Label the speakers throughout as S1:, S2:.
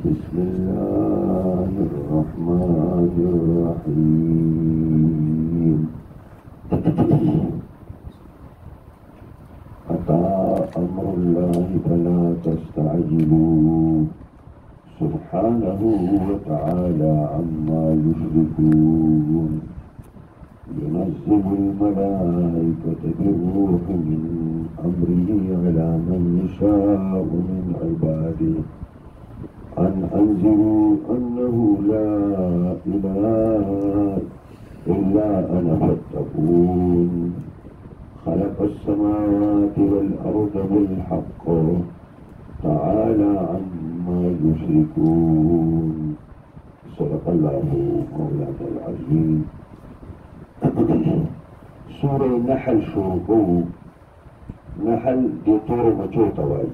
S1: بسم الله الرحمن الرحيم أتى أمر الله فلا تستعجلوا سبحانه وتعالى عما يشركون ينزل الملائكة بالروح من أمره على من يشاء من عباده أن أنذروا أنه لا إله إلا أنا فاتقون خلق السماوات والأرض بالحق تعالى عما يشركون صدق الله مولانا العظيم. سورة نحل شروع نحل دي طور مچو توائی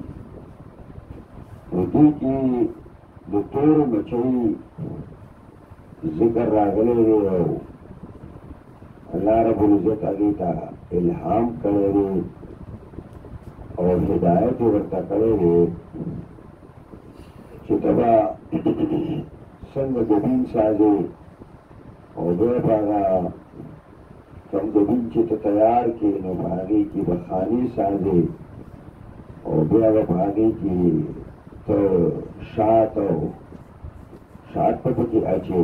S1: ودی کی دي طور مچوی ذکر راغلے دے اللہ رب العزت علیتا الہام کرے دے اور ہدایت ورطا کرے دے چتبا سنگ دبین سازے اور دے پاگا کم دبین چت تیار کی نبھاگی کی بخانی سازے اور بیا بخانی کی تو شاعت پکی اچھے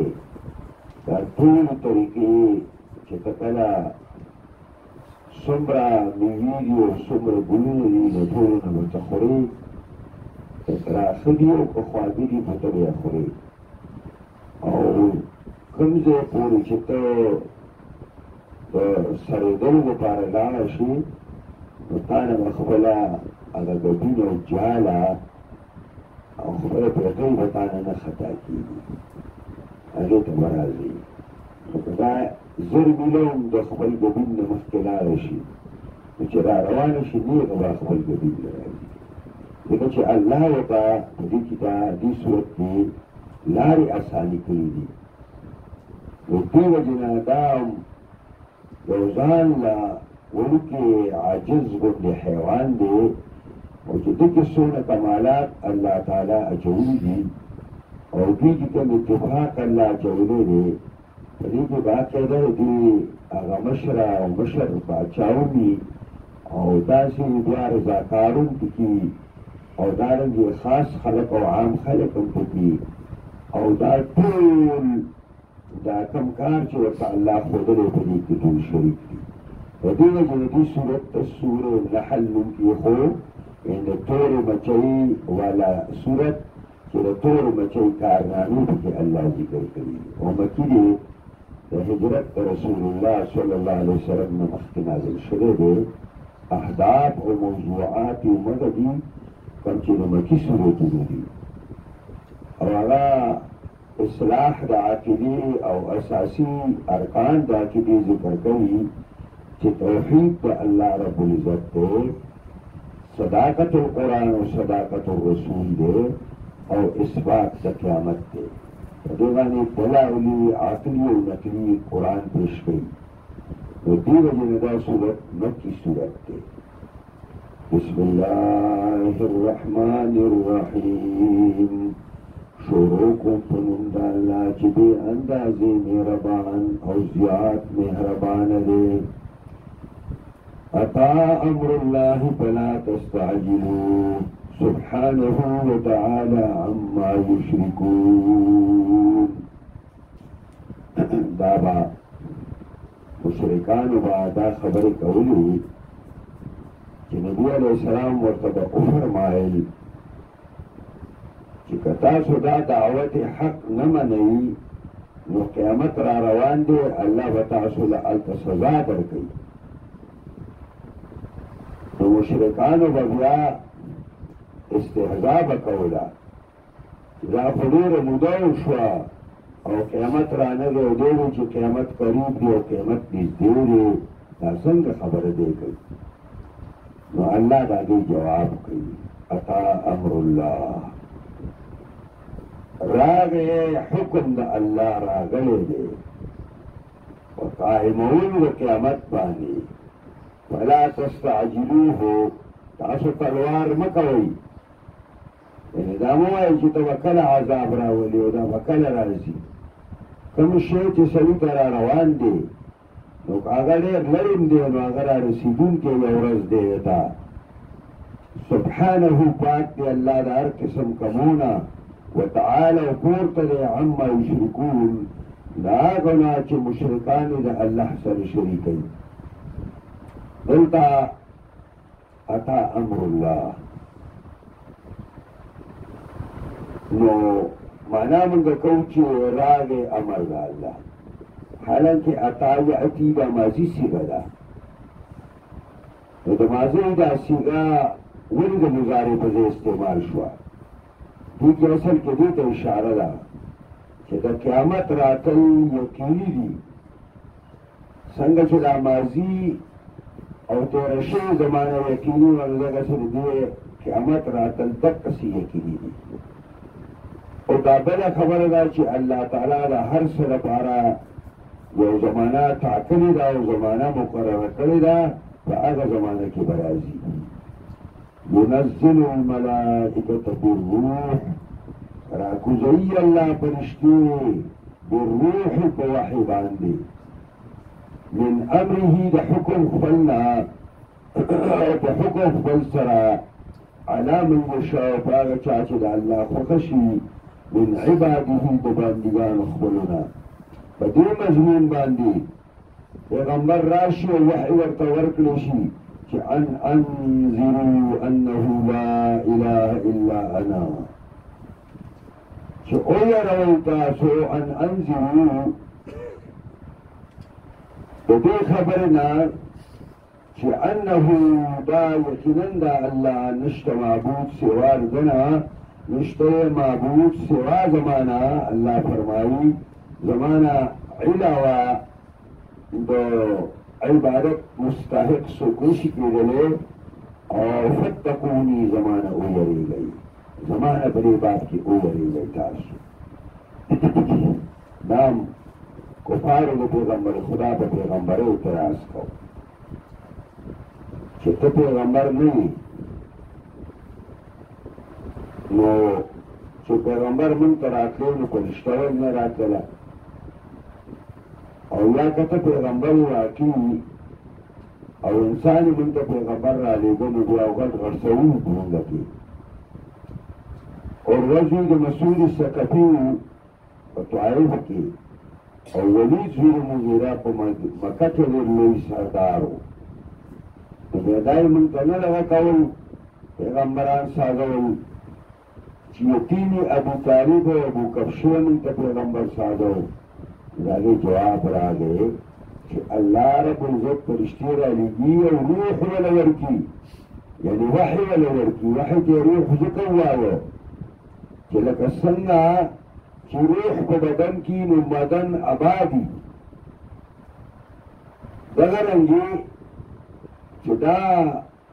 S1: در طول طریقی چتکلا سمرا میویدی و سمر گلونی نطول نمتخوری اکراخدی و کخوادی بطبی اخوری اور کمزے پوری چتو سردل و پارلان شی نتانا مخبلا اگا گبین و جالا او خبر پیغی بتانا نخطا کی اگه تبرازی فکدا زر ملون دا خبر گبین نمخکلا شی چرا روان شی نیغ با خبر گبین لرازی لیکن چه اللہ وطا دی کتا دی صورت کی لاری آسانی کری دی دی وجنا دام روزان لا ولکی عاجز گرد حیوان دے اور جو دیکھ سونا کمالات اللہ تعالیٰ اجولی دی اور دی کم اتفاق اللہ اجولے دے دی کی بات کہہ دی اغا مشرہ و مشر باچاؤنی اور داسی بیا رضاکارون کی اور دارنگی خاص خلق و عام خلق کی اور دار طول دا کم کار چو وقت اللہ خودلے پدی کی دول شریک دی ودی وجہ دی صورت سور نحل منکی خو ان طور مچئی والا صورت کہ طور مچئی کارنامے کی اللہ ذکر کری و مکی دی دا ہجرت رسول اللہ صلی اللہ علیہ وسلم میں مخت نازل شدے دے احداف و موضوعات و مددی کم چیز مکی صورت دی اور اگر اصلاح دا عقیدی او اساسی ارکان دا عقیدی ذکر کری کہ توحید دا اللہ رب العزت دے صداقت القرآن و صداقت الرسول دے اور اثبات دا قیامت دے دیوانی دلائلی عقلی و نقلی قرآن پیش گئی و دی وجہ دا صورت مکی صورت دے بسم اللہ الرحمن الرحیم شروع کو پنم دا اللہ چی بے اندازی مہربان او زیاد مہربان دے اتا امر اللہ فلا تستعجلوا سبحانه وتعالى عما يشركون دابا مشرکان با دا خبر قولی کہ نبی علیہ السلام ورطبع فرمائل کہ کتا سدا دعوت حق نمنئی نو قیامت را روان دے اللہ بتاسو لعلت سزا در گئی نو مشرکانو بیا استهزاء بکولا دا فدور مدو شوا او قیامت را نگے و دیوی چی قیامت قریب دی و قیامت نزدیو دی دا سنگ خبر دے گئی نو اللہ دا دی جواب کئی اتا امر اللہ راگے حکم دا اللہ راگلے دے و قائمون و قیامت بانی فلا تستعجلوه تاسو تلوار مکوئی یعنی دا مو وایي چې ته به کله عذاب راولي او دا به کله راځي. کوم شی چې سړي ته را روان دی نو که هغه ډېر لرې هم دی نو هغه را رسېدونکی یوه ورځ دی ته. سبحانه پاک دی الله د هر قسم کمونه وتعالى پورته دی عما یشرکون دا هغه نه چې مشرکان یې د الله سره شریکوي. دلته اتا امر الله نو معنا موږ کوو چې راغی امر د الله، حالانکه اتا یأتي دا ماضي صیغه ده. نو د ماضي دا صیغه ولې د مضارع په ځای استعمال شوه؟ دې کې اصل کې دې ته اشاره ده چې د قیامت راتل یقیني دي. څنګه چې دا ماضي او تېره شوې زمانه یقیني وه، نو دغسې د دې قیامت راتل دقسې یقیني دي. او دا بله خبره ده چې الله تعالی د هر څه لپاره یو زمانه ټاکلې ده او زمانه مقرره کړې ده، په هغه زمانه کې به راځي. ينزل الملائكة بالروح راكوزي الله فرشتي بالروح بوحي باندي من امره ده حكم خفلنا ده حكم خفل سرا على من يشاء فاغا چاچه ده الله خوخشي من عباده ده باندگان خفلنا فدي مضمون باندي پیغمبر راشي ووحي ورته ورکړي أن أنذروا أنه لا إله إلا أنا. أولا رويتاسو أن أنذروا بدي خبرنا أنه دا يقينا دا الله نشت معبود سوى رجنا نشت معبود سوى زمانا الله فرمائي زمانا علاوة دو عبادت مستحق سکوشی کی دلے اور فتقونی زمانہ اویری گئی، زمانہ بری بات کی اویری گئی تاسو. نام کفار دے پیغمبر خدا پہ پیغمبر اعتراض کو کہ تو پیغمبر نہیں نو چو پیغمبر من تراکلے نو کنشتور نہ راکلا او یا کته پیغمبر واقعي او انسان من ته پیغمبر را لېږه نو بیا غټ غړسوي مونږ کې. او رجل د مسعود ثقفي په طائف کې او ولید زوی مغیره په مکه کې ډېر لوی سردار و. نو بیا دا یې مونږ ته نه دغه کول پیغمبران سازول چې یتیمي ابو طالب او ابو کبشه مونږ ته پیغمبر سازول. داغه جواب راغی چې الله رب العزت فرشتي را لېږي او روح وله ورکي، یعنی وحي وله ورکي. وحي ته روح ځکه ووایه چې لکه څنګه چې روح په بدن کې نو بدن ابادي، دغه رنګې چې دا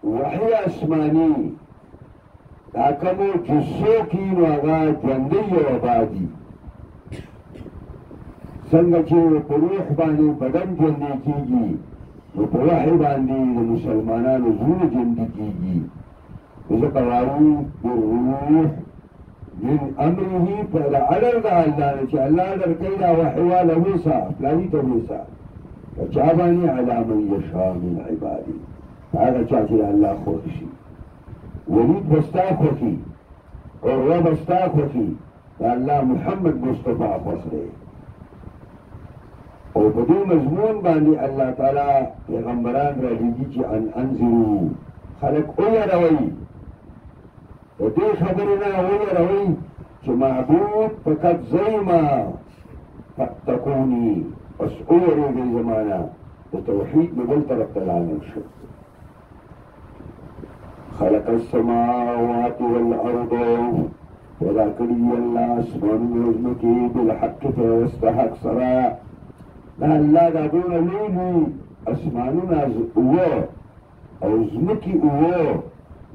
S1: وحي آسماني دا کومو جسو کې نو هغه ژوندی او ابادي. څنګه چې په روح باندې بدن ژوندی کېږي نو په وحي باندې د مسلمانانو زړونه ژوندي کېږي. ځکه وایي بالروح من امره په اړه د الله نه چې الله درکوي دا وحي واله ویسه فلاني ته ویسه په چا باندې علی من یشاء من عبادي، هغه چا چې الله خوښ شي. ولید به ستا خوښي، عروه به ستا خوښي، د الله محمد مصطفی خوښ دی. او په دې مضمون باندې الله تعالی پیغمبران را لېږي چې ان انذروا خلک ویروئ، د دې خبرې نه ویروئ چې معبود فقط زیما فتقوني، پس ویرېږئ زمانه د توحید نه بل طرف ته لاړ شو. خلق السماوات والارض پیدا کړي الله اسمانونه او ځمکې بالحق په حق سره. دا الله دا دونه لوی لوی اسمانونه اوه او ځمکې اوه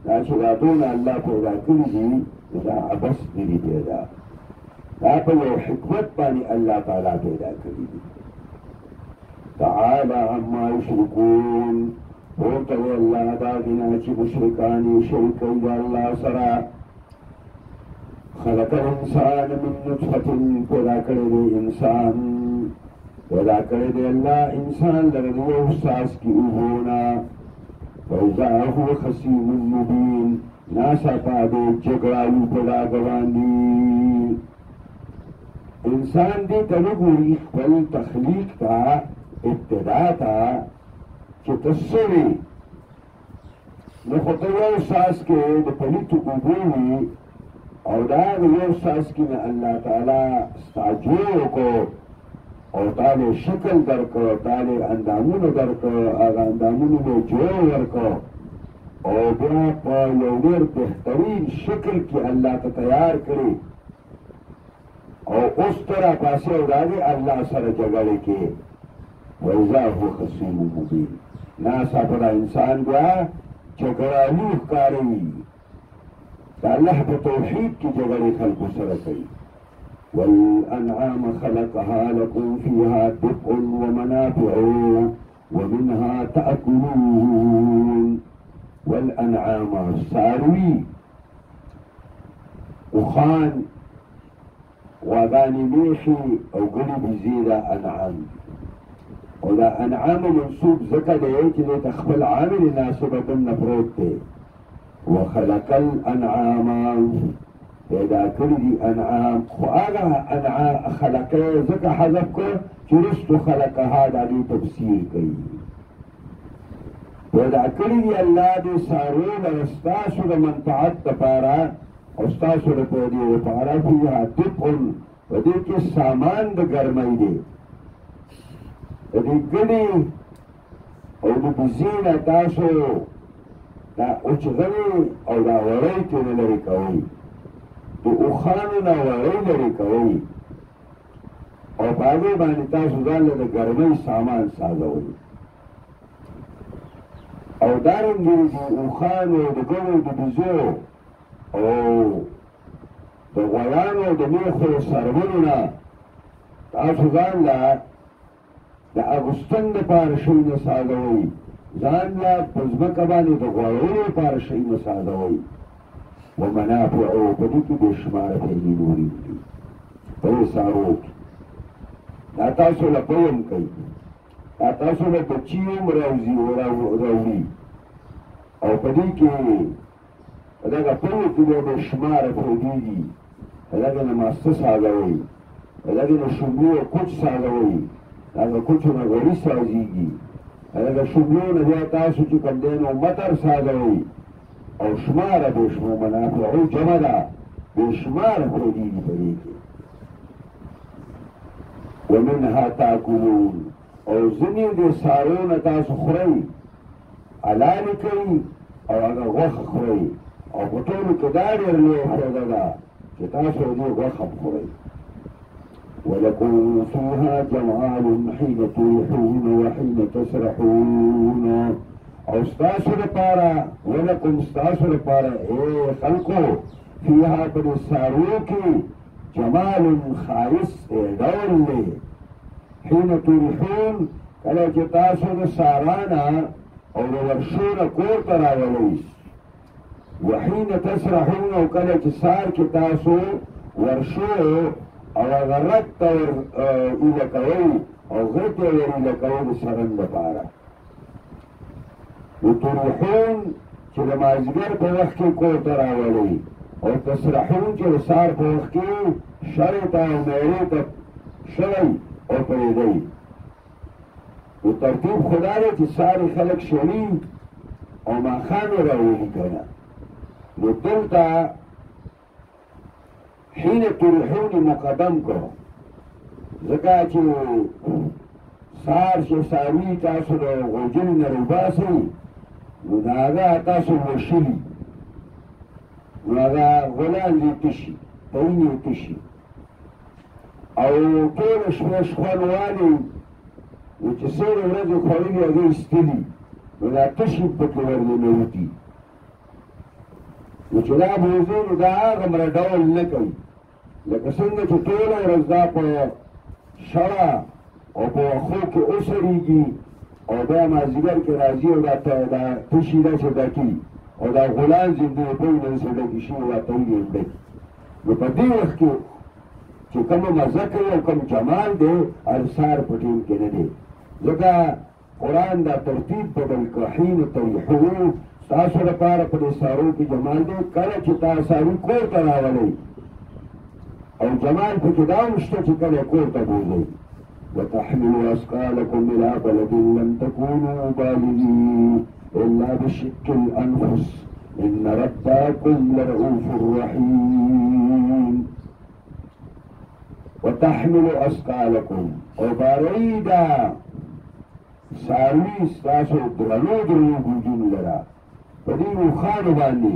S1: دا چې دا دونه الله پیدا کړي دي دا عبث نه دي پیدا، دا په یو حکمت باندې الله تعالی پیدا کړي دي. تعالی عما یشرکون پورته وی الله دا دینه چې مشرکان یې شریک کوي د الله سره. خلق الانسان من نطفة پیدا کړی دی انسان پیدا کړی دی الله انسان لره یو ساس کې اوبونا فإذا هو خصيم مبين ناڅاپه د جګړالو په راګوان دي انسان دې ته وګوري خپل تخلیق ته ابتدا ته چې ته څه وې نو خو ته یو ساس کې د پلیتو اوبو وي او دا یو ساس کې نه الله تعالی ستا جوړ وکړو او تعالی شکل درکړو تعالی اندامونه درکړو هغه اندامونه مې جوړ ورکړو او بیا په یو ډېر بهترین شکل کې الله ته تیار کړي او اوس ته راپاسې او راغې الله سره جګړې کې وإذا هو خصيم مبين ناڅاپه دا انسان بیا جګړالي ښکاروي د الله په توحید کې جګړې خلکو سره کوي والأنعام خلقها لكم فيها دفء ومنافع ومنها تأكلون والأنعام ساروي وخان وغاني ميخي او قلب زيادة أنعام ولا أنعام منصوب زكا ديت لتخبل عامل ناسبة النفروت وخلق الأنعام پیدا کړی دي انعام خو هغه انعام خلقه ځکه حذف کړ چې رستو خلقها د دې تفسیر کوي پیدا کړی دي الله دې سارو د ستاسو د منفعت لپاره او ستاسو د پیدې لپاره فيها دفء په دې کې سامان د ګرمۍ دی د دې ګنې او د بزینه تاسو دا اوچغنې او دا وړۍ ترې لرې کوئ د اوښانو نه وړۍ لرې کوئ او په هغې باندې تاسو ځان له د ګرمۍ سامان سازوئ او دارنګې د اوښانو د ګڼو د بزو او د غویانو د میخو سرونو نه تاسو ځان له د اغوستن دپاره شی نه سازوئ ځان له په ځمکه باندې د غوړولو لپاره شی نه سازوئ ومنافع په دې کې بې شماره فایدې نورې دي په دې سارو کې دا تاسو له پویم کوي دا تاسو له بچي هم راوړي او په دې کې په دغه پویو کې بې شماره فایدې دي په دغه نه ماسته سازوئ په دغه نه شملو کوچ سازوئ هغه کوچو نه غوړي سازېږي هغه شملو نه بیا تاسو چې کوم دی نو متر سازوئ او شماره بې شمو منافعو جمع ده بې شماره فایدې دي په دې کې ومنها تاکلون او ځینې د سارو نه تاسو خورئ حلالې کوي او هغه غوښه خورئ او په ټولو کې دا ډېر لویه فایده ده چې تاسو دې غوښه خورئ ولكم فيها جمال حين تريحون وحين تسرحون او ستاسو لپاره ولکم ستاسو لپاره اے خلقو فيها پر سارو کې جمال خالص ډول دی حين تريحون کله چې تاسو د سارانه او د ورشو نه کور ته راولئ وحين تسرحون او کله چې سار کې تاسو ورشو او هغه رد ته ایله کوئ او غره ته ور ایله کوئ د سرن لپاره وتروحون چې د مازدیګر په وخت کې کور ته راولئ او تسرحون چې د سهار په وخت کې شرې ته او میړې ته شوئ او پرېږدئ نو ترتیب خدا دی چې سارې خلک شړي او ماښام یې راولي که نه نو دلته حين تريحون مقدم کړو ځکه چې سهار چې ساروي تاسو د غوجلې نه روباسئ نو د هغه تاسو وشلي نو هغه غولان دې تشي پین یې تشي او ټوله شپه شخوند والي نو چې څېرې ورځې خوړلي هغه ایستلي نو دا تشي پکې ورننوتي نو چې دا بوځي نو دا هغومره ډول نه کوي لکه څنګه چې ټوله ورځ دا په شړه او په وښو کې اوسړېږي او بیا مازدیګر کې راځي او دا تشي داسې ډکي او دا غولان زندې پوی نه داسې ډکي شي او دا تنګې ډکي نو په دې وخت کې چې کومه مزه کوي او کوم جمال دی ارسار په ټیم کې نه دی ځکه قرآن دا ترتیب بدل کړ حین تریحو تاسو لپاره په دې سارو کې جمال دی کله چې تاسو ساري کور ته راولئ او جمال پکې دا هم شته چې کله کور ته بوځئ وتحملوا أثقالكم إلى بلد لم تكونوا بالغيه إلا بشق الأنفس إن ربكم لرؤوف رحيم وتحملوا أثقالكم وبريدا ساروي ستاسو درنو بوجون لرا پدې روخانو باندې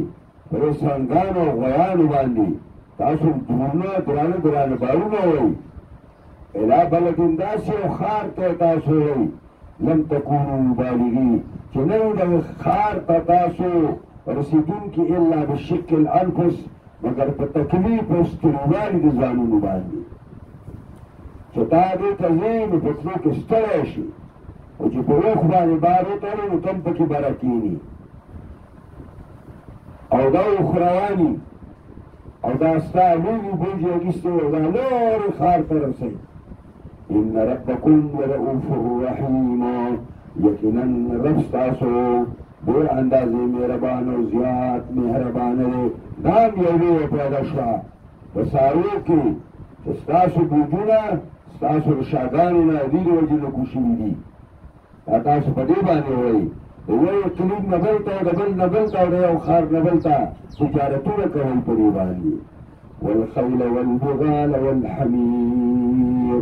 S1: پدې سنګانو غیانو باندې تاسو درنو بارونه وئ الى بلد داسې خار ته تاسو وئ لم تكونوا بالغين چې نه د خار ته تاسو رسیدونکي الا بشق الانفس مگر په تکلیف او ستړیوالي د ځانونو باندې چې تا دې ته ځې نو په تلو کې ستړی شي او چې په روح باندې بار وتړې نو تم پکې بره کېني او دا اخرواني او دا ستا لوی بوجي اخیستې او دا لوړې خار ته رسئ ان ربکم لرؤوف رحیم یقینا رب ستاسو ډېر اندازې مهربان او زیات مهربان دی دا هم یو لویه پیدا شوه په سارو کې چې ستاسو بوجونه ستاسو د شاګانو نه دې د وجې نه کوشلي دي دا تاسو په دې باندې وایي د یو اقلیم نه بل ته او د بل نه بل ته او د یو ښار نه بل ته تجارتونه کوئ په دې باندې والخیل والبغال والحمیر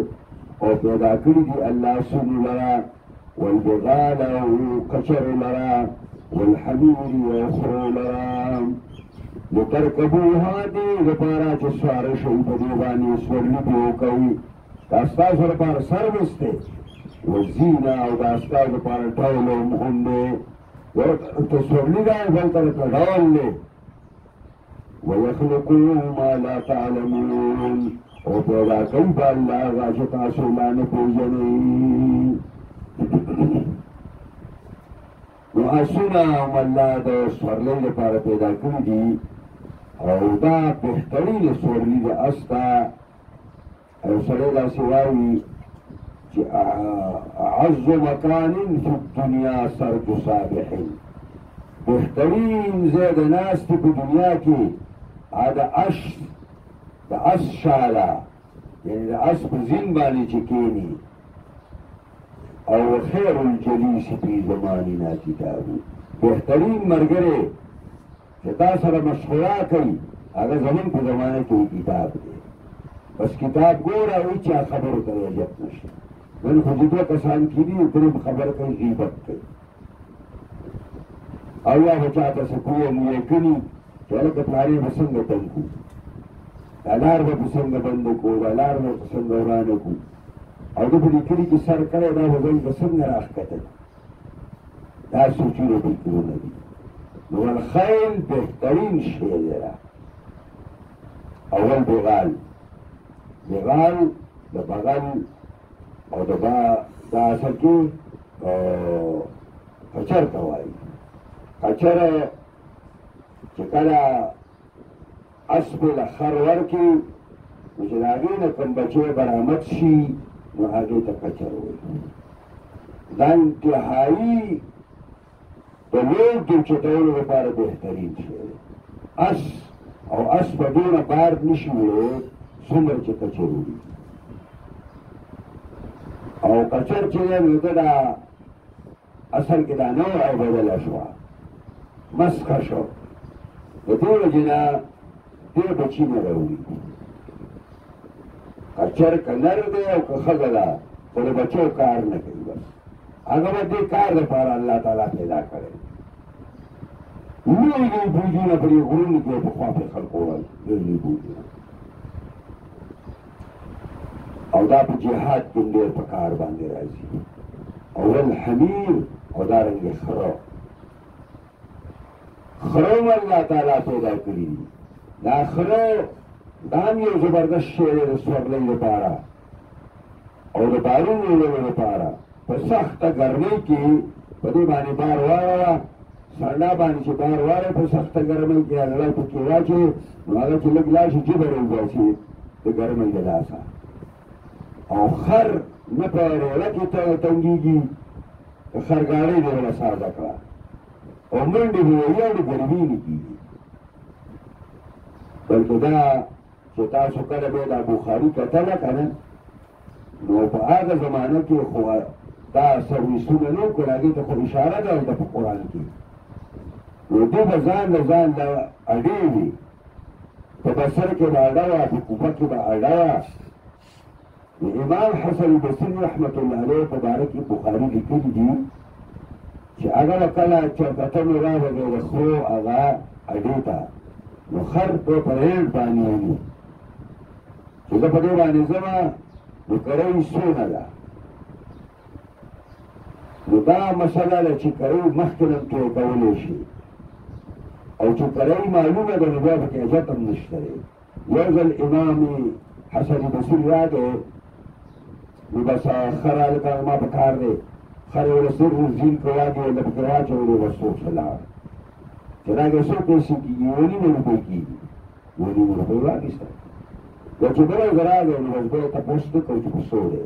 S1: او پیدا کړي دي الله سونو لرا والبغال او قچر لرا والحمیر او خرو لرا لترکبوها دې لپاره چې سواره شئ په دې باندې سورلي پې وکوئ دا ستاسو لپاره سروس دی وزینه او دا ستاسو لپاره ډول او مهم دی یو ته سورلي ده بل طرف ته ډول دی ويخلقوا ما لا تعلمون او پیدا کوي به الله هغه چې تاسو لا نه پېژنئ نو آسونه هم الله د سورلۍ لپاره پیدا کړي دي او دا بهترین سورلي د اس ته یو سړی داسې وایي چې اعز مکان فی الدنیا سرج صابح بهترین ځای د ناستې په دنیا کې د اس شاله یعنې د اس په زین باندې چې کښېني او خیر الجلیس فی زماننا کتابو بهترین ملګری چې تا سره مشوره کوي هغه زمون په زمانه کې کتاب دی بس کتاب ګوره او هېچا خبرو ته عجب نشته نن خو چې دوه کسان کېدي پرې خبره کوي غیبت کوي او یا به چاته څه کوی مویې کړي چې هلکه پلارې به څنګه تنګ کړو دا لار به په څنګه بنده کړو دا لار به په څنګه ورانه کړو او ده په دې کلي کې سر کړی دا به ځل به څنګه راښکته دا سوچونه فکرونه دي نو الخیل بهترین شی دی را اول بغال بغال د بغل او د اصل کې کچر ته وایي کچر چې کله اسب له خر ورکړي نو چې د هغې نه کوم بچی برآمد شي نو هغې ته کچر وایي دا انتهایي د لوی د چټولو لپاره بهترین شی دی اس او اس به دونه بار نشي وړی څومره چې کچر وړي او کچر چې دی نو ده دا اصل کې دا نوعه بدله شوه مسخه شو د دې وجې نه دې بچي نه راوړي کچر که نر دی او که ښځه ده خو د بچو کار نه کوي بس هغه به دې کار لپاره الله تعالی پیدا کړی لوی لوی بوجونه په دې غرونو کې پخوا پرې خلکو وړل لوی لوی بوجونه او دا په جهاد کې ډېر په کار باندې راځي اول حمیر او دارنګې خره خره هم الله تعالی پیدا کړي دي دا خره دا هم یو زبردست شی دی د سورلۍ لپاره او د بارونو وړلو لپاره په سخته ګرمۍ کې په دې باندې بار واړوه سړلا باندې چې بار واره په سخته ګرمۍ کې الله پکې واچي نو هغه چې لږ لاړ شي جبر وباسي د ګرمۍ د لاسه او خر نه په روله کې تنګېږي د خرګاړۍ دې وله سازه کړه او منډې به وهي او د ګرمۍ نه کېږي بلکې دا چې تاسو کله به دا بخاري کتله که نه نو په هغه زمانه کې خو دا سرویسونه نه وو که هغې ته خو اشاره ده هلته په قرآن کې نو دوی به ځان له ځان له اډې وي په بصر کې به اډه وه په کوفه کې به اډه وه د امام حسن بصري رحمت الله علیه په باره کې بخاري لیکلي دي چې هغه به کله چرکټنو راوځي د خرو هغه اډې ته نو خر په پرهیز باندې وني چې زه په دې باندې ځمه نو کرۍ سونه ده نو دا مسله ده چې کرۍ مخکې نه توی کولی شي او چې کرۍ معلومه ده نو بیا پکې عزت هم نشته دی یو ځل امام حسن بصري راغی نو بس خر هلکه ما په کار دی خر یې له سر زین که واګې له پکې واچولې بس څوک ښه لاړ چې راګې څو پیسې کېږي یو نیمه روپۍ کېږي یو نیمه روپۍ واخېسته یا چې بله زه راغی نو بس بیا یې تپوس نه کوو چې په څو دی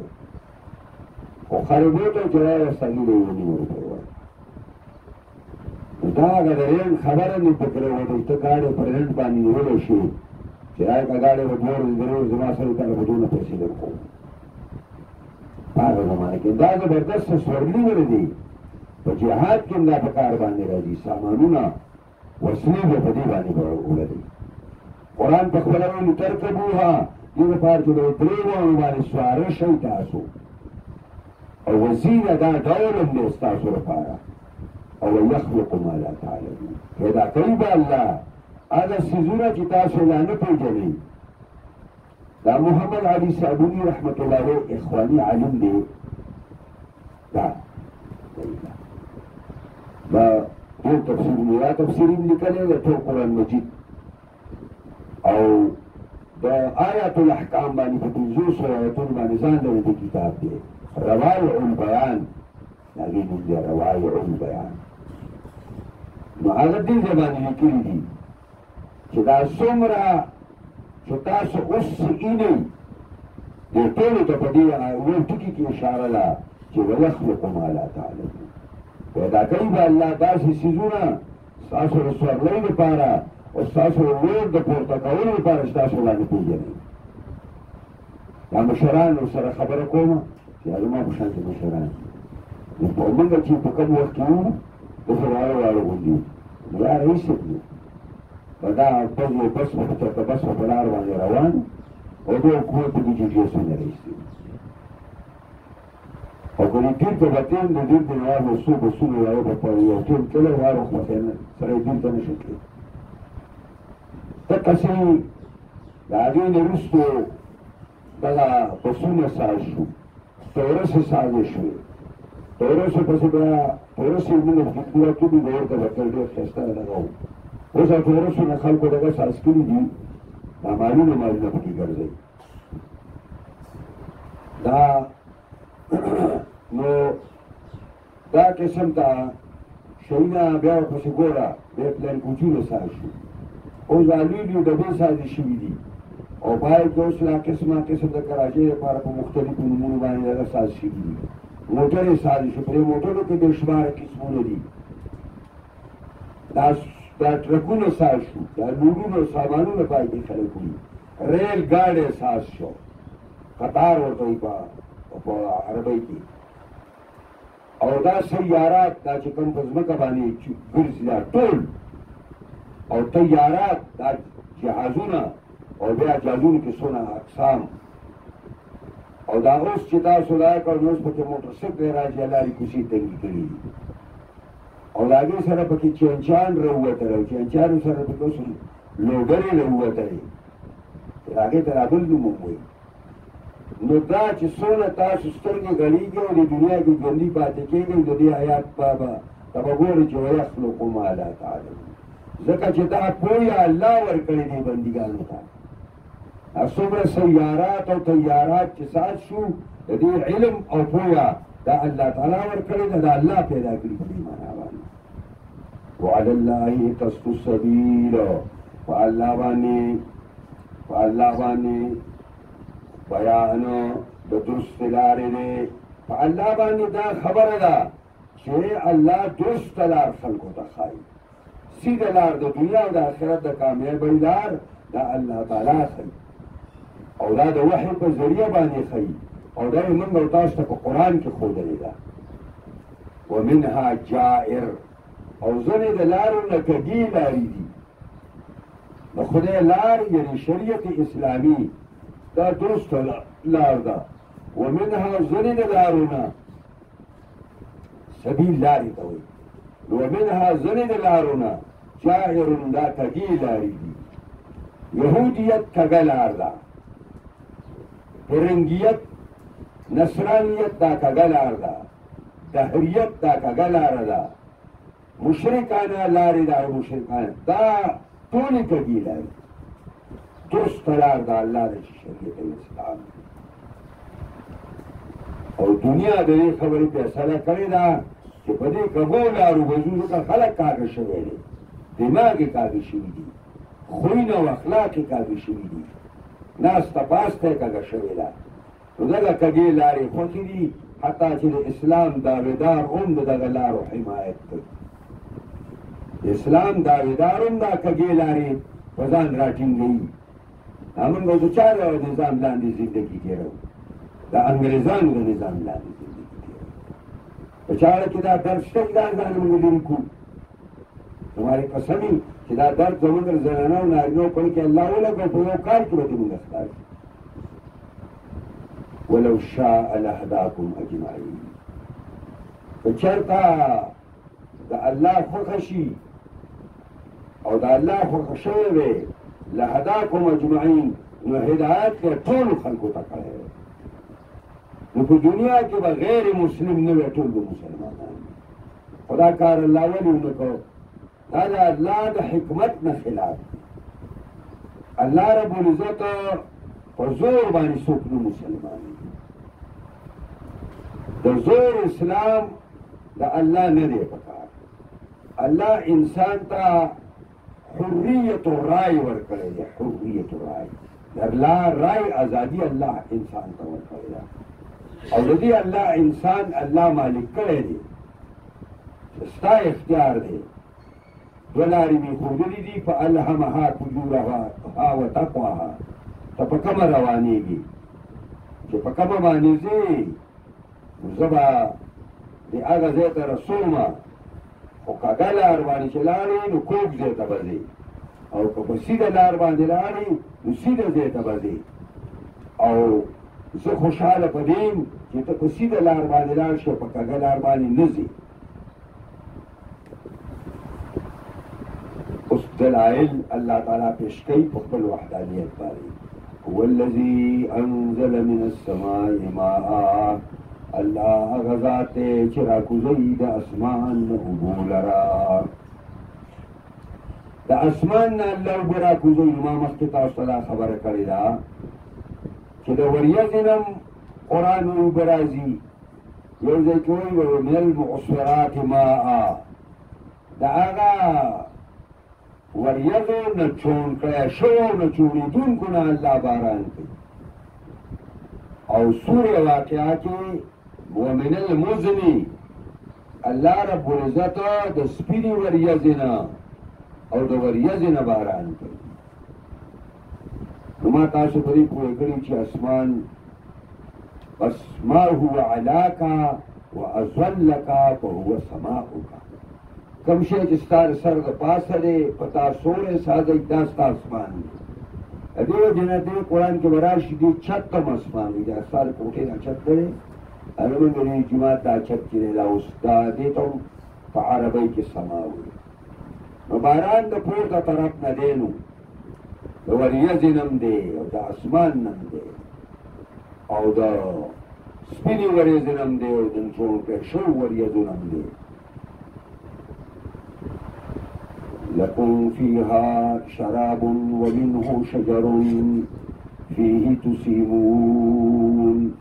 S1: خو خر یې بوته چې راوستګي دی یو نیمه روپۍ ورکړه نو دا هغه د رینټ خبره مې پکې راوړې ته ګاډی پر رینټ باندې نیولی شي چې هغه ګاډی به دوه ورځې درې ورځې زما سره کله به دونه پیسې درکوم په هغه زمانه کې دا زبردست سورلي ونه دي په جهاد کې هم دا په کار باندې راځي سامانونه وسلې به په دې باندې به ولري قرآن په خپله ویلي ترکبوها دې لپاره چې د درې واړو باندې سواره شئ تاسو او وزینه دا ډول هم دی ستاسو لپاره او یخلق ما لا تعلمون پیدا کوي به الله هغه څیزونه چې تاسو لا نه پېژنئ دا محمد علي صابوني رحمت الله علیه اخواني عالم دی دا ټول تفسیر مې را تفسیر یې لیکلی دی ټول قرآن مجید او د آیات الاحکام باندې په 500 آیتونو باندې ځان لري د کتاب دی روایع البیان د هغې نوم دی روایع البیان نو هغه دې ځای باندې لیکلي دي چې دا څومره چې تاسو اوس اینئ دې ټولو ته په دې یو ټکي کې اشاره ده چې ویخلق ما لا تعلمون پیدا کوي به الله داسې څیزونه ستاسو د سورلۍ لپاره او ستاسو د لور د پورته کولو لپاره چې تاسو لا نه پېژنئ دا مشرانو سره خبره کومه چې زما په شانتې مشران نو په موږ چې په کوم وخت کې وو داسې واړه واړه غوندې نو دا رئیس یې په دا بس په بس په لار باندې روان او د حکومت په کې جیسونه رئیسي او که د دین ته به تیم د دین د نوابو څو بسونه وایي به په یو ټیم کلی واروخ به سره یې دین ته نه شي تللی دقسې د هغې نه وروستو دغه بسونه ساز شو تورسې سازې شوې تورسو پسې بیا تورسې مونږ فکراتو دي د ورته به تل ډېر ښایسته دغه وو اوس هغه تورسو نه خلکو دغه ساز کړي دي دا مالونه پکې ګرځوي دا نو دا قسم ته شیونه بیا ورپسې ګوره بیا پلان کوچونه ساز شو اوس دا لوی لوی ډبې سازې شوي دي او باید که اوس لا قسمه قسم د کراچۍ لپاره په مختلفو نومونو باندې دغه ساز شوي دي موټرې سازې شو په دې موټرو کې بې شماره قسمونه دي دا ټرکونه ساز شو دا لوډونه سامانونه پای کې خلک وي ریل ګاډی ساز شو قطار ورته وایي په عربۍ کې او دا سیارات دا چې کوم په ځمکه باندې ګرځي دا ټول او طیارات دا جهازونه او بیا جهازونو کې څونه اقسام او دا اوس چې تاسو لایق او اوس پکې موټرسایکل راځي لارې کوڅې تنګې کړي دي او د هغې سره پکې چینچان راووتلی او چینچانو سره پکې اوس لوګرې راووتلې هغې ته را بل نوم هم وایي نو دا چې څونه تاسو سترګې غړېږي او د دنیا کې ژوندي پاتې کېږئ د دې حیات ته به ګورئ چې ویخلق ما لا تعلمون ځکه چې دا پویه الله ورکړې دي بندګانو ته څومره سیارات او طیارات چې ساز شو د دې علم او پویه دا الله تعالی ورکړې ده دا الله پیدا کړي په دې معنا باندې وعلى الله قصد السبيل فالله باندې بیان د درست لارې دی فالله باندې دا خبره ده چې الله درست لار خلکو ته ښایي سیده لار د دنیا او د آخرت د کامیابۍ لار دا الله تعالی ښایي او دا د وحی په ذریعه باندې ښایي او دا یې موږ او تاسو ته په قرآن کې ښودلې ده ومنها جائر او ځینې د لارو نه کږې لارې دي د خدای لار یعنې شریعت اسلامي دا درست لار ده ومنها ځینې د لارو نه سبیل لارې ته وایي ومنها ځینې د لارو نه جائر دا کږې لارې دي یهودیت کږه لار ده فرنګیت نصرانیت دا کږه لار ده دهریت دا کږه لاره ده مشرکانه لارې دا مشرکانه دا ټولې کږې لارې درسته لار د الله د شریعت اسلام او دنیا د دې خبرې فیصله کړې ده چې په دې کږو لارو به ځو ځکه خلک کاږه شوی دی دماغ یې کاږه شوي دي خویونه او اخلاق یې کاږه شوي دي ناسته پاسته یې کږه شوې ده نو دغه کږې لارې خوښې دي حتی چې د اسلام دعویدار هم د دغه لارو حمایت کوي د اسلام دعویدار هم دا کږې لارې په ځان راټینګوي موږ به د چا د نظام لاندې زندګي تېروو د انګریزانو د نظام لاندې زندګي تېروو په چاړه کې دا درد شته چې دا ځان موږ لرې کړو زمارې قسمي چې دا درد زموږ د زنانه او نارینهو په کې الله ولګو په یو کال کې به دې موږ اخلاص ولو شاء لهداكم اجمعين فچرتا د الله خوښه شي او د الله خوښه شوی وي لهداكم اجمعين نو هدایت یې ټولو خلکو ته کړی نو په دنیا کې به غیر مسلم نه وي ټول به مسلمانان خدا کار الله ولې ونه کړو دا د الله د حکمت نه خلاف الله رب العزت په زور باندې څوک نه مسلمان د زور اسلام د الله نه دی پکار الله انسان ته حریت الرای ورکړی دی حریت الرای د الله رای ازادي الله انسان ته ورکړی ده او د دې الله انسان الله مالک کړی دی ستا اختیار دی دوه لارې مې ښودلي دي فالهمها فجورها وتقواها ته په کومه روانېږي چې په کومه باندې ځې نو زه به د هغه ځای ته رسومه خو کږه لار باندې چې لاړې نو کوږ ځای ته به ځې او که په سیده لار باندې لاړې نو سیده ځای ته به ځې او زه خوشحاله په دې یم چې ته په سیده لار باندې لاړ شې په کږه لار باندې نه ځې اوس دلایل الله تعالی پیش کوي په خپل وحدانیت باندې هو الذي انزل من السماء ماء الله غزات چې راکوزوي د اسمان نه اوبو لرا د اسمان نه الله اوبه راکوزوي ما مخکې تاسو ته خبره کړې ده چې د وریځې نه قرآن اوبه راځي یو ځای کې وایي من المعصرات ماء د هغه وریځو نه چون کړی شوو نه چونېدونکو نه الله باران کوي او سورې واقعه کې ومن المزن الله رب العزت د سپینې وریځې نه او د وریځې نه باران کوي نو ما تاسو په دې پوه کړي چې اسمان بس ما هو علاک واظلک فهو سماؤک کم شی چې ستا سر د پاسه دی په تا سوړی ساده دا ستا اسمان دی د دې وجې نه دې قرآن کې به راشي دې چت ته م اسمان وي دا ستا د کوټې دا چت دی هغه موږ د جومات دا چت چې دی دا اوس دا دې ته په عربۍ کې سما وي نو باران د پورته طرف نه دی نو د وریځې نه هم دی او د اسمان نه هم دی او د سپینې وریځې نه هم دی او د ټول شوو وریځو نه هم دی لكم فيها شراب ومنه شجر فيه تسيمون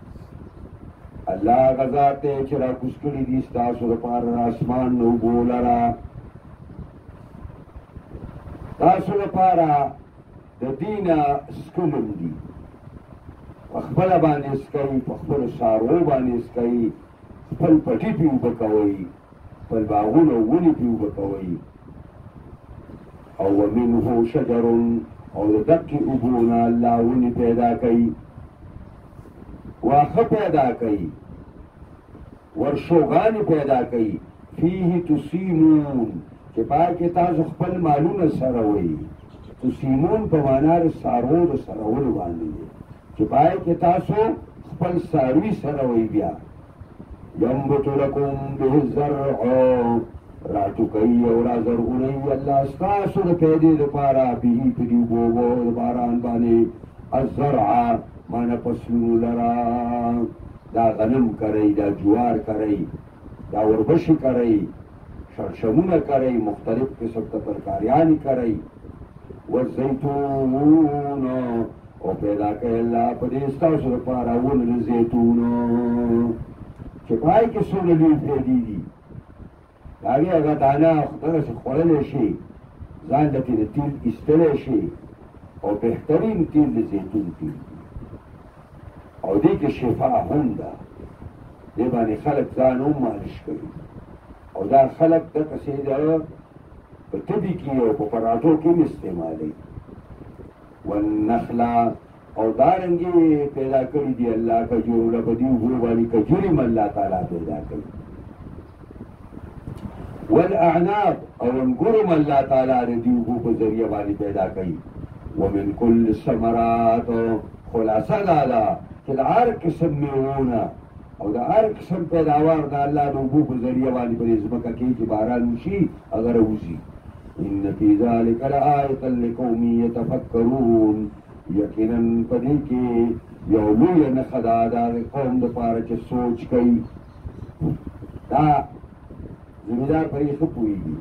S1: الله غزا ته چې را کوز کړي دي ستاسو لپاره اسمان نو بولرا تاسو لپاره د دینه سکلم دي په خپله باندې سکوي په خپلو څاروو باندې سکوي خپل پټي پې اوبه کوئ خپل باغونه ونې پې اوبه کوئ او ومنه شجر او د دقې اوبو نه الله ونې پیدا کوي واښه پیدا کوي ورشوګانې پیدا کوي فيه تسیمون چې پای کې تاسو خپل مالونه سروئ تسیمون په معنا د څاروو د سرولو باندې دی چې پای کې تاسو خپل څاروي سروئ بیا ينبت لكم به الزرع راټوکوي او رازرغونوي الله ستاسو د پیدې دپاره به په دې اوبو د باران باندې الزرع معنی فصلونو لره دا غنم کرئ دا جوار کرئ دا وربشې کرئ شړشمونه کرئ مختلف قسم ته ترکاریانې کرئ والزیتون او پیدا کوي الله په دې ستاسو لپاره ونه د زیتونو چې پای کې څومره لوی فایدې دي د هغې هغه دانه دغسې خوړلی شي ځان له ترې تیل ایستلی شي او بهترین تیل د زیتون تیل دي او دې کې شفا هم ده دې باندې خلک ځان هم مالش کوي او دا خلک دقسې د په تبي کې او په پراټو کې هم استعمالوي والنخله او دارنګې پیدا کړي دي الله کجورونه په دې اوبو باندې کجورې هم الله تعالی پیدا کوي والاعناب او انګور هم الله تعالی د دې اوبو په ذریعه باندې پیدا کوي ومن كل الثمرات خلاصه دا ده چې د هر قسم میوونه او د هر قسم پیداوار د الله د اوبو په ذریعه باندې په دې ځمکه کې چې باران وشي هغه راوځي ان فی ذلک لآیة لقوم یتفکرون یقینا په دې کې یو لویه نښه ده د هغې قوم دپاره چې سوچ کوي دا زمیندار پرې ښه پوهېږي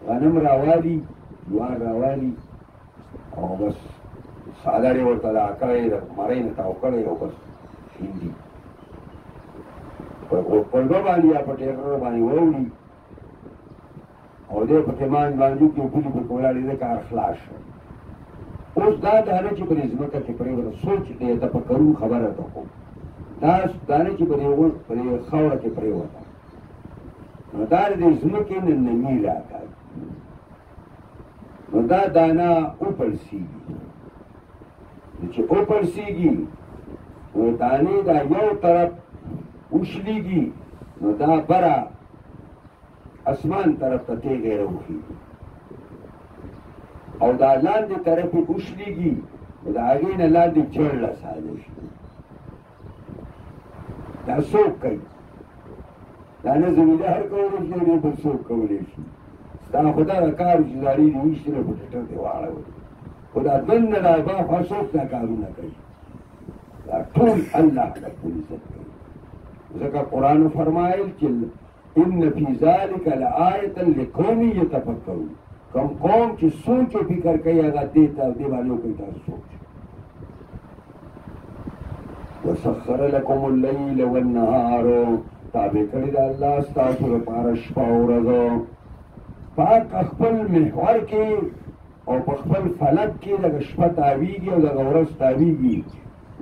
S1: غنم راوالي جوار راوالي او بس څادر یې ورته دا کړی د مرۍ نه تاو کړی او بس شیندي په کلبه باندې یا په ټیکټر باندې واوړي او دې په کمان باندې کې پولي پکې ولاړې د کار خلاص شو اوس دا دانه چې په دې ځمکه کې پرېوته سوچ دې تفکرون خبره ته کوم دا دانه چې په دې خاوره کې پرېوته نو دا د ځمکې نه نمي راکاږي نو دا دانه وپړسېږي چې وپړسېږي نو دانې دا یو طرف وشلیږي نو دا بره اسمان طرف ته تیغې راوخېږي او دا لاندې طرف یې وشلیږي نو د هغې نه لاندې چړله ساده شي دا څوک کوي دا نه زمیندار کولی شي نه بل څوک کولی شي ستا خو دغه کار چې زاړي دي ویشتي نه په ټټر دې واړوي خو دا دننه لا باخوا څوک دا کارونه کوي دا ټول الله رب العزت کوي ځکه قرآن فرمایل چې ان فی ذلک لآیة لقوم یتفکرون کوم قوم چې سوچ او فکر کوي هغه دې باندې وکړي تاسو سوچ وسخر لكم الليل والنهار تابع کړی دا الله ستاسو لپاره شپه او ورځ پاک خپل محور کې او په خپل فلک کې دغه شپه تاویږي او دغه ورځ تاویږي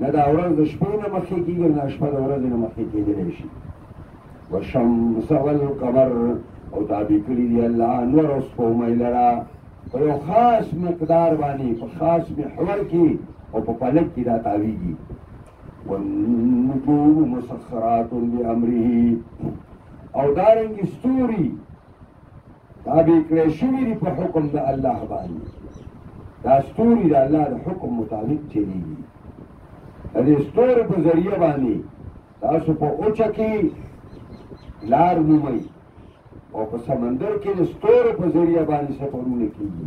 S1: نه دا ورځ د شپې نه مخکې کېږي نه شپه د ورځې نه مخکې کېدلی شي والشمس والقمر او تابع کړي دي الله انور او سپوږمۍ لره په یو خاص مقدار باندې په خاص محور کې او په فلک کې دا تاویږي والنجوم مسخرات بأمره او دارنګ ستوري تابع کړی شوي دي په حکم د الله باندې دا ستوري د الله د حکم مطابق چلیږي د دې ستورو په ذریعه باندې تاسو په اوچه کې لار مومئ او په سمندر کې د ستورو په ذریعه باندې سفرونه کېږي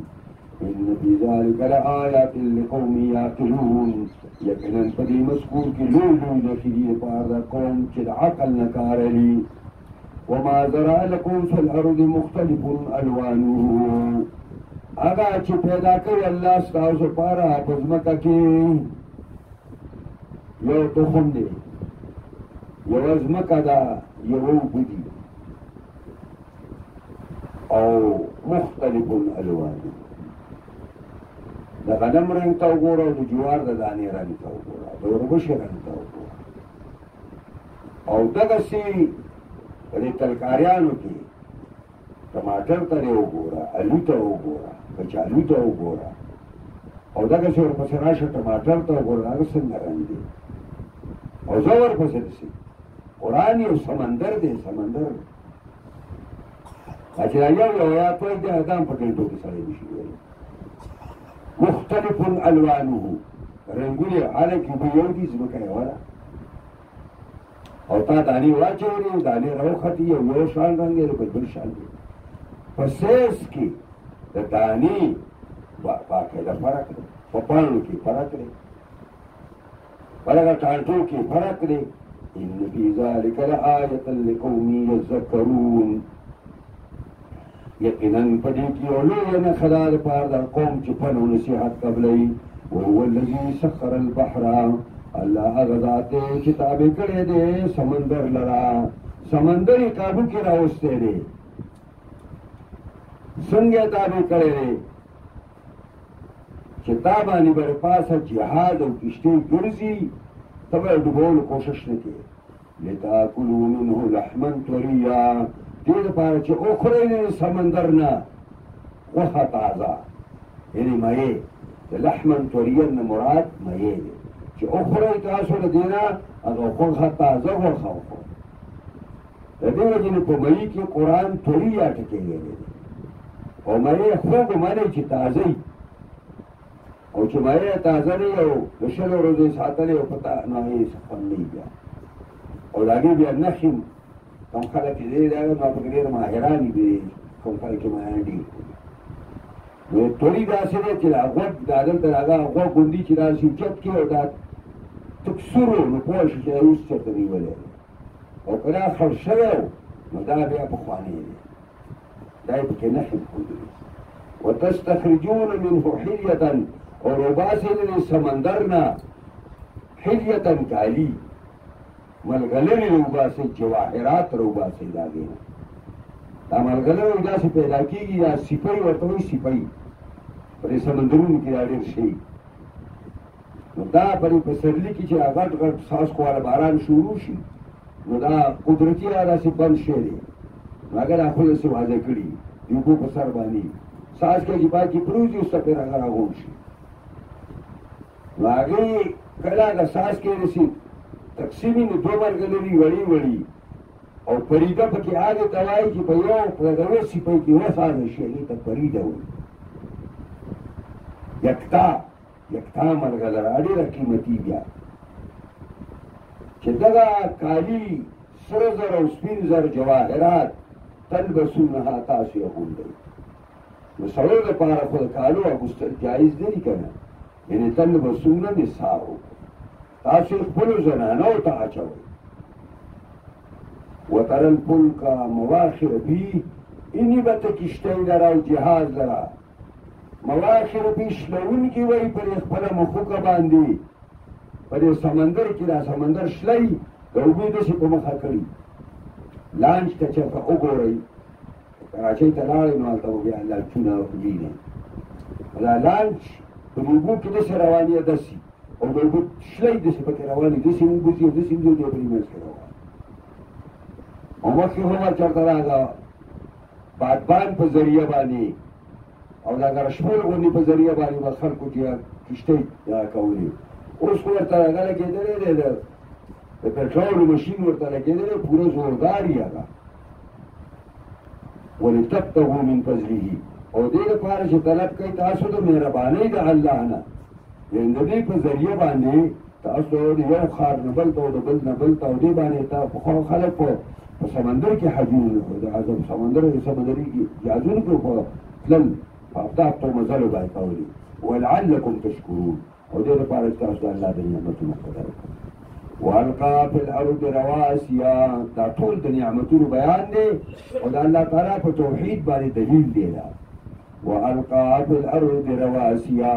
S1: ان فی ذلک لآیات لقوم یعقلون یقینا په دې مذکور کې لوی لوی نښې دي لپاره د قوم چې د عقل نه کار اخلي وما ذرأ لكم في الارض مختلف الوانه هغه چې پیدا کړی الله ستاسو لپاره په ځمکه کې یو تخم دی یوه ځمکه ده یوه اوبه دي او مختلف الوانه د غنم رنګ ته وګوره او د جوار د دانې رنګ ته وګوره د وربشې رنګ ته وګوره او دغسې په دې ترکاریانو کې ټماټر ته دې وګوره الو ته وګوره کچالو ته وګوره او دغسې ورپسې راشه ټماټر ته وګوره هغه څنګه رنګ دی او زه ورپسې دسې قرآن یو سمندر دی سمندر چې دا یو آیات وایي دی ادم په ټنټو کې سړی نشي ویلی مختلف الوانه رنګونه حالکې به یو دي ځمکه یوه ده او تا دانې واچولې دانې راوختې یو شان رنګ دی بل بل شان دی په سیز کې د دانې باقاعده فرق دی په پاڼو کې فرق دی په دغه ټانټو کې فرق دی ان فی ذلک لآیة لقوم یذکرون یقینا په دې کې یو لویه نښه ده دپاره د قوم چې فن او نصیحت قبلوي وهو الذي سخر البحر الله هغه ذات دی چې تابع کړی دی سمندر لره سمندر یې قابو کې راوستی دی څنګه تابع کړی دی چې تا باندې به د پاسه جهاد او کشتۍ ګرځي ته به یې ډوبولو کوشش نه کوې لتاکلوا منه لحما طریا دې دپاره چې وخورئ د سمندر نه غوښه تازه یعنې مایع د لحما طریا نه مراد مایع دی چې وخورئ تاسو د دې نه هغه غوښه تازه غوښه وخورئ د دې وجې نه په مایع کې قرآن طریا ټکې ویلی دی او مایع خوږ معنی چې تازه وي او چې مایع تازه نه او د شلو ورځې ساتلی او پته نو هغې څه خوند نه وي بیا او د هغې بیا نښې کوم خلک چې دی نو پکې ډېر ماهران دي کوم خلک چې ماهران ډېر نو توری داسې دی چې دا غوږ دا دلته د هغه غوږ غوندي چې داسې اوچت کړي او دا تک سور و نو پوه شي چې دا اوس چېرته نیولی او که دا خړ شوی نو دا بیا پخوانی دی دا یې پکې نښې ښودلي وتستخرجون منه حلیة او روباسې د سمندر نه حلیة کالي ملغلرې روباسې جواهرات روباسې د هغې نه دا ملغلرې داسې پیدا کېږي دا سیپۍ ورته وایي سیپۍ په دې سمندرونو کې دا ډېر شي نو دا په دې پسرلي کې چې دا غټ غټ څاڅکو والا باران شروع شي نو دا قدرتي داسې بند شی دی نو هغه دا خو داسې واضح کړي د اوبو په سر باندې څاڅکی چې پاکې پروت وي اوس ته پرې هغه راغونډ شي نو هغې کله هغه څاڅکی رسي تقسیمي نو دوه ملګري وړي وړي او پریده پکې هغې ته وایي چې په یو یوه سیپۍ کې وسازه شي هغې ته پریده وایي یکتا ملګره ډېره قیمتي بیا چې دغه کالي سره زر او سپین زر جواهرات تلبسونها تاسو یې اغوندئ نو سړیو دپاره خو د کالو اګوستل جایز نه دي که نه یعنې تلبسون نساء تاسو یې خپلو زنانو ته اچوئ وتر الفلک مواخر فیه اینې به ته کشتۍ لره او جهاز لره مواخر فیه شلوونکي وایي په دې خپله مخوکه باندې په دې سمندر کې دا سمندر شلی د اوبې داسې په مخه کړي لانچ ته چېرته وګورئ کراچۍ ته لاړئ نو هلته به بیا لانچونه وینئ دا لانچ په اوبو کې داسې روان یې داسې او د اوبو شلی داسې پکې روان وي داسې وګوځي او داسې وګوځي په دې منځ کې روان او مخکې هم چېرته د هغه بادبان په ذریعه باندې او د هغه رشمول غوندې په ذریعه باندې به خلکو چې کشتۍ کولې اوس خو ورته هغه لګېدلی دی د پټرول مشین ورته لګېدلی پوره زوردار یې هغه ولتبتغوا من فضله او دې لپاره چې طلب کوئ تاسو د مهربانۍ د الله نه یعنې د دې په ذریعه باندې تاسو د یو ښار نه بل ته او د بل نه بل ته او دې باندې پخوا خلک په سمندر کې حجونه نه کوي د اعظم سمندر سمندري جهازونه کې په تلل په هفته هفته مزلو باندې کولي ولعلکم تشکرون او دې لپاره چې تاسو د الله د نعمتونو قدر وکړئ والقا فی الارض رواسیا دا ټول د نعمتونو بیان دی او د الله تعالی په توحید باندې دلیل دی دا والقا فی الارض رواسیا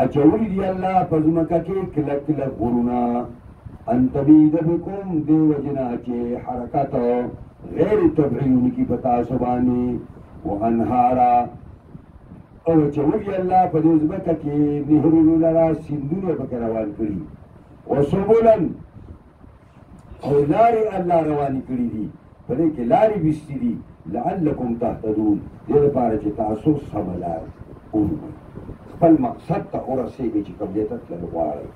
S1: اچولی دی الله په ځمکه کې کلک کلک غرونه ان تبید بکم دی وجنا چې حرکت غیر طبیعي کی په تاسو باندې وانهارا او چوي الله په دې ځمکه کې نهرونو لرا سیندونه پکې روان کړي وسبلا او لارې الله روانې کړي دي په دې کې لارې ویستې دي لعلکم تهتدون دې لپاره چې تاسو سمه لار ومومئ خپل مقصد ته ورسېږئ چې کوم ځای ته تلل غواړئ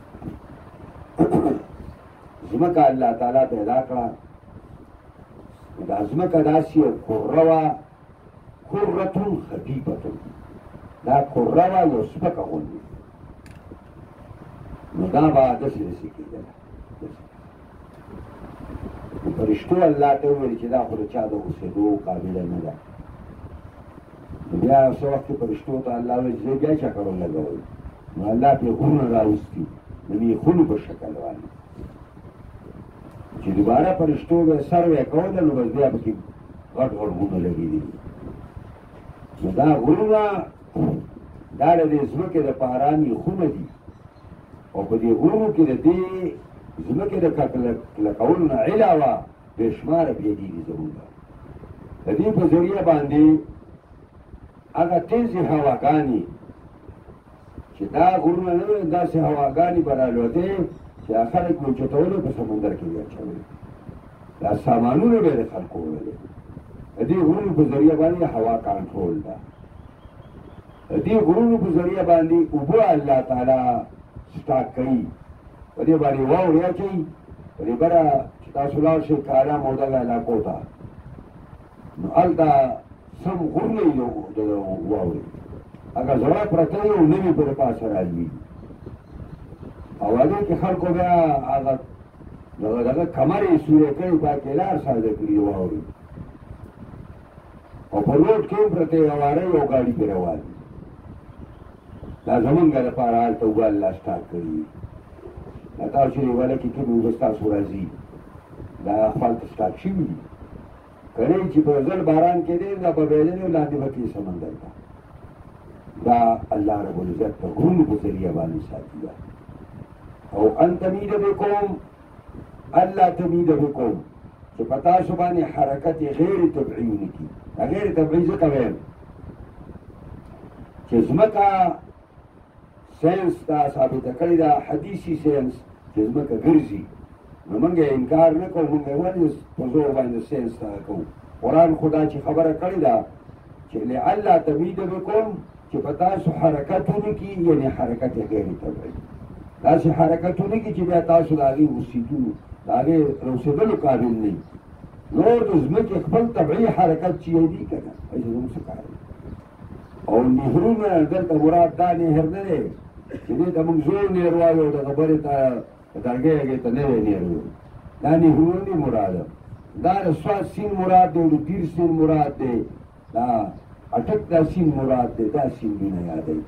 S1: ځمکه الله تعالی پیدا کړه دا ځمکه داسې یو کره وه کرتون خفیفتون دا کره وه یو سپکه غوندې نو دا به داسې داسې کېدله نو فرشتو الله ته وویل چې دا خو د چا د اوسېدو قابله نه ده نو بیا څه وخت کې فرشتو ته الله وویل چې بیا چکر ولګوئ نو الله پرې غرونه راوستي د میخونو په شکل باندې چې دوباره فرشتو به سروې کوله نو بس بیا پکې غټ غټ غرونه لګېدلي نو دا غرونه دا د دې ځمکې د پاره میخونه دي او په دې غرونو کې د دې ځمکې د کلکولو نه علاوه بې شماره بېدي دي زمونږ د دې په ذریعه باندې هغه تیزې هواګانې چې دا غرونه نه وي داسې هواګانې به رالوتې چې هغه خلک به اوچتولو په سمندر کې بیا اچولې دا سامانونه به یې د خلکو وړلې د دې غرونو په ذریعه باندې هوا کنټرول ده د دې غرونو په ذریعه باندې اوبه الله تعالی سټاک کوي په دې باندې واورې اچوي په دې بره چې تاسو لاړ شئ کالا مودغه علاقو ته نو هلته سم غرونه یو د واورې هغه زړه پرته وي او نوي په د پاسه رالوېږي او هغې کې خلکو بیا هغه دغه کمر یې سورې کړي پاکې لار ساده کړي واورې او په روډ کې هم پرته یې هواره یو ګاډي پرې روان دي دا زمونږ لپاره هلته اوبه الله سټاک کړي دا تاسو چې دیواله کې کومې اوبه ستاسو راځي دا هلته سټاک شوي دي کله چې په ځل باران کې دی دا به بهېدلې او لاندې به کړي سمندر ته دا الله رب العزت په غرونو په ذریعه باندې ساتي ده او ان تمید بکم الله تمید بکم چې په تاسو باندې حرکت غیر طبیعي ونکړي دا غیر طبیعي ځکه وایم چې ځمکه ساینس دا ثابته کړې ده حدیثي ساینس چې ځمکه ګرځي نو موږ یې انکار نه کوو موږ یې ولې په زور باندې ساینس ته کوو قرآن خدا چې خبره کړې ده چې لعله تمید بکم چې په تاسو حرکت ونکړي یعنې حرکت غیر طبیعي داسې حرکت ونکړي چې بیا تاسو د هغې اوسېدلو د هغې اوسېدلو قابل نه نور د ځمکې خپل طبیعي حرکت چې یې دي که نه هسې زموږ څه کار دی او نهرونه دلته مراد دا نهر نه دی چې دې ته موږ زور نهر وایو د خبرې ته درګۍ هغې ته نوی نهر وایو دا نهرونه نه مراده دا د سوات سیند مراد دی د پیر سیند مراد دی دا اټک دا سیند مراد دی دا سیندونه یادوي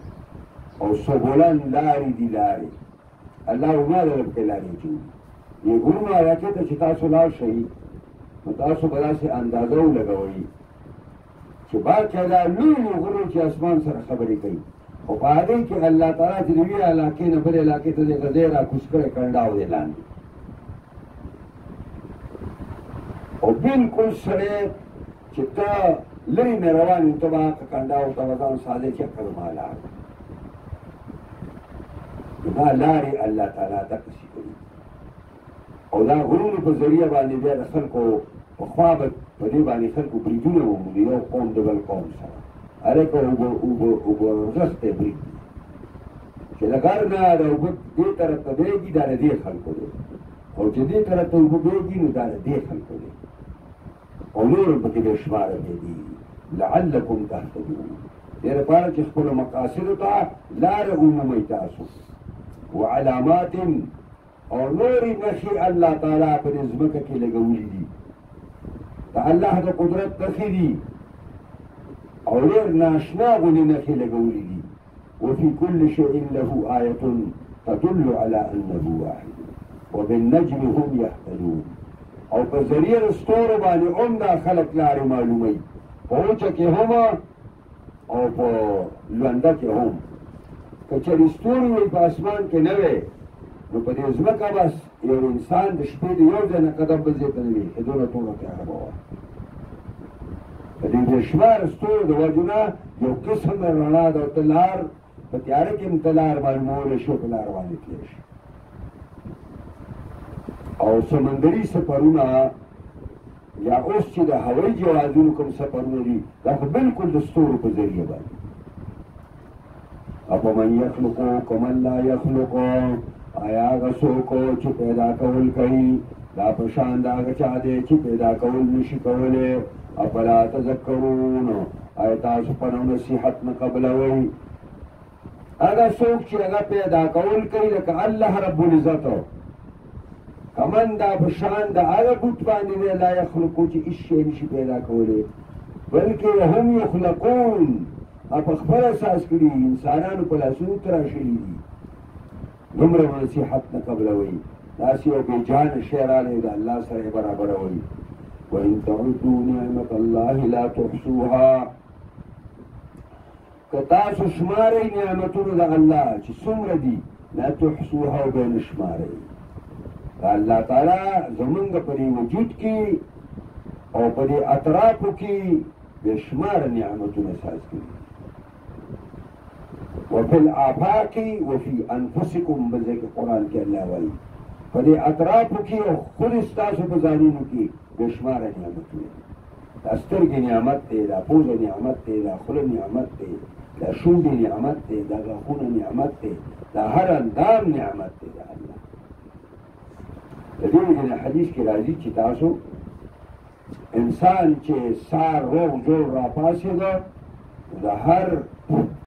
S1: او سبلن لارې دي لارې الله وما د رب کې لارې اچوي دې غرونو علاقې ته چې تاسو لاړ شئ نو تاسو به داسې اندازه ولګوئ چې باقاعده لوی لوی غرونه چې اسمان سره خبرې کوي خو په هغې کې الله تعالی چې د یوې علاقې نه بلې علاقې ته دې غځې راکوز کړی کنډاو دی لاندې او بلکل سړی چې ته لرې نه روان یو ته به هغه کنډاو ته به ځان ساده چکر ما لاړ دا لارې الله تعالی دقسې کوي او دا غرونو په ذریعه باندې بیا د خلکو پخوا به په دې باندې خلکو بریدونه ومومي یو قوم د بل قوم سره هلکه اوبه غستی برید دي چې د غر نه د اوبه دې طرف ته بیږي دا د دې خلکو دی او چې دې طرف ته اوبه بیږي نو دا د دې خلکو دی او نور هم پکې بې شماره بیږي لعلکم تهتدون دې لپاره چې خپلو مقاصدو ته لاره ومومئ تاسو وعلامات او نورې نښې الله تعالی په دې ځمکه کې لګولي دي د الله د قدرت نښې دي او ډېر ناشنا غوندې نښې لګولي دي وفي كل شيء له آية تدل على أنه واحد وبالنجم هم يهتدون او په ذریعه د ستورو باندې هم دا خلک لارې معلوموي په وچه کې هم او په لونده کې هم که چېرې ستوري وي په اسمان کې نه وی نو په دې ځمکه بس یو انسان د شپې د یو ځای نه قدم بل ځای ته نه وي هدونه ټوله تیاره به وه په دې بېشمار ستورو د وجې نه یو قسم رڼا ده او ته لار په تیاره کې هم ته لار معلومولی شي او په لار باندې تللی شي او سمندري سفرونه یا اوس چې د هوایي جوازونو کوم سفرونه دي دا خو بلکل د ستورو په ذریعه باندې افمن یخلقو کمن لا یخلقو آیا هغه څوک چې پیدا کول کوي دا په شان د هغه چا دی چې پیدا کول نشي کولی افلا تذکرون آیا تاسو په نو نصیحت نه قبلوئ هغه څوک چې هغه پیدا کول کوي لکه الله رب العزت کمن دا په شان د هغه بوت باندې دی لا یخلقو چې هېڅ شی نشي پیدا کولی بلکې هم یخلقون په خپل اساس کړي انسانانو په لاسونو تراشلي دي دومره نصیحت نه قبلوئ داسې یو بېجانه شی رالی د الله سره یې برابروئ وإن تعدوا نعمة الله لا تحصوها که تاسو شمارئ نعمتونه د الله چې څومره دي لا تحصوها او به نه شمارئ الله تعالی زمونږ په دې وجود کې او په دې اطرافو کې بې شماره نعمتونه ساز کړي وفي الآفاق وفي أنفسكم بذلك قرآن کې الله وایي په دې اطرافو کې او خود ستاسو په ځانونو کې بې شماره نعمتونه دا سترګې نعمت دی دا پوزه نعمت دی دا خوله نعمت دی دا شونډې نعمت دی دا غاښونه نعمت دی دا هر اندام نعمت دی د الله د دې وجې حدیث کې راځي چې تاسو انسان چې سار روغ جوړ راپاڅېده د هر